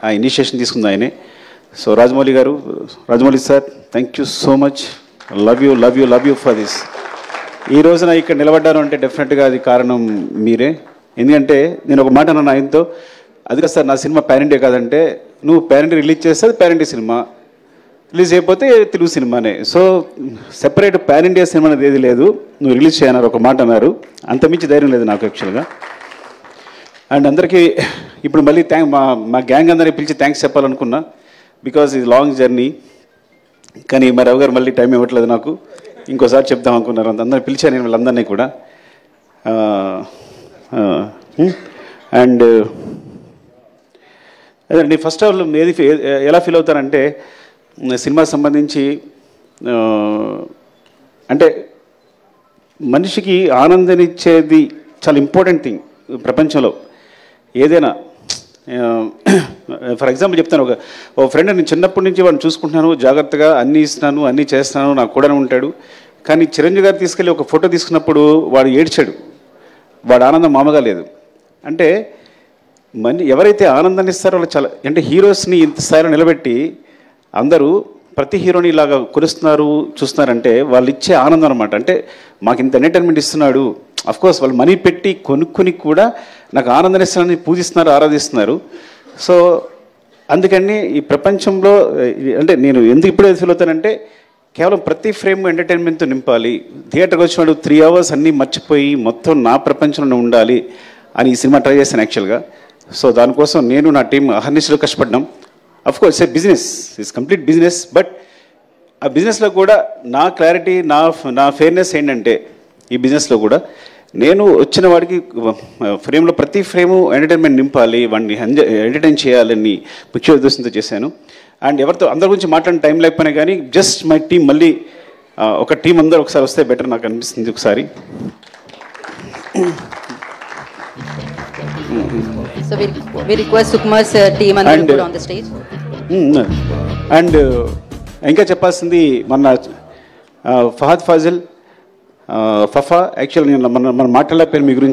ఆ ఇనిషియేషన్ తీసుకుంది ఆయనే. So Rajamouli sir, thank you so much. Love you for this. ఈ రోజున ఇక్కడ నిలబడ్డాను అంటే డెఫినెట్గా అది కారణం మీరే. ఎందుకంటే నేను ఒక మాట అన్నాను ఆయనతో, అది కదా సార్ నా సినిమా పాన్ ఇండియా కాదంటే, నువ్వు పాన్ ఇండియా రిలీజ్ చేస్తే అది పాన్ ఇండియా సినిమా, రిలీజ్ అయిపోతే తెలుగు సినిమానే. So separate pan India cinema అనేది ఏది లేదు, నువ్వు రిలీజ్ చేయన్నారు ఒక మాట అన్నారు. అంతమించి ధైర్యం లేదు నాకు యాక్చువల్గా. అండ్ అందరికీ ఇప్పుడు మళ్ళీ మా గ్యాంగ్ అందరినీ పిలిచి థ్యాంక్స్ చెప్పాలనుకున్నా, బికాజ్ ఇది లాంగ్ జర్నీ. కానీ మరి రావు గారు మళ్ళీ టైం ఇవ్వట్లేదు నాకు, ఇంకోసారి చెప్దాం అనుకున్నారు. అందరినీ పిలిచాను నేను వాళ్ళందరినీ కూడా. అండ్ అదే ఫస్ట్ ఆఫ్ ఆల్ ఎలా ఫీల్ అవుతానంటే, సినిమాకి సంబంధించి అంటే మనిషికి ఆనందాన్నిచ్చేది చాలా ఇంపార్టెంట్ థింగ్ ప్రపంచంలో ఏదైనా. ఫర్ ఎగ్జాంపుల్ చెప్తాను, ఒక ఫ్రెండ్ నేను చిన్నప్పటి నుంచి వాడిని చూసుకుంటున్నాను, జాగ్రత్తగా అన్నీ ఇస్తున్నాను, అన్నీ చేస్తున్నాను, నాకు కూడా ఉంటాడు. కానీ చిరంజీవి గారు తీసుకెళ్ళి ఒక ఫోటో తీసుకున్నప్పుడు వాడు ఏడ్చాడు, వాడు ఆనందం మామూలుగా లేదు. అంటే ఎవరైతే ఆనందాన్ని ఇస్తారో వాళ్ళు చాలా, అంటే హీరోస్ని ఇంత స్థాయిలో నిలబెట్టి అందరూ ప్రతి హీరోని ఇలాగా కొలుస్తున్నారు చూస్తున్నారంటే వాళ్ళు ఇచ్చే ఆనందం అనమాట. అంటే మాకు ఇంత ఎంటర్టైన్మెంట్ ఇస్తున్నాడు, అఫ్కోర్స్ వాళ్ళు మనీ పెట్టి కొనుక్కొని కూడా నాకు ఆనందాన్ని ఇస్తున్నారని పూజిస్తున్నారు, ఆరాధిస్తున్నారు. సో అందుకని ఈ ప్రపంచంలో అంటే నేను ఎందుకు ఇప్పుడే ఫీల్ అవుతానంటే, కేవలం ప్రతి ఫ్రేమ్ ఎంటర్టైన్మెంట్తో నింపాలి. థియేటర్కి వచ్చినాడు 3 hours అన్నీ మర్చిపోయి మొత్తం నా ప్రపంచంలో ఉండాలి అని ఈ సినిమా ట్రై చేశాను యాక్చువల్గా. సో దానికోసం నేను నా టీం అహర్నిశలు కష్టపడ్డాం. Of course A business, it's complete business. But ఆ బిజినెస్లో కూడా నా క్లారిటీ, నా ఫెయిర్నెస్ ఏంటంటే, ఈ బిజినెస్లో కూడా నేను వచ్చిన వాడికి ఫ్రేమ్లో ప్రతి ఫ్రేము ఎంటర్టైన్మెంట్ నింపాలి, వాడిని ఎంటర్టైన్ చేయాలని ముఖ్య ఉద్దేశంతో చేశాను. అండ్ అందరి గురించి మాట్లాడిన టైం లేకపోయినా కానీ జస్ట్ మై టీం మళ్ళీ ఒక టీం అందరూ ఒకసారి వస్తే బెటర్ నాకు అనిపిస్తుంది ఒకసారి. So we request Sukumar's team and to put on the stage. And ఇంకా చెప్పాల్సింది మన ఫహద్ ఫాజిల్, ఫఫా. యాక్చువల్ నేను మన మాట్లాడలేకపోయాను మీ గురించి.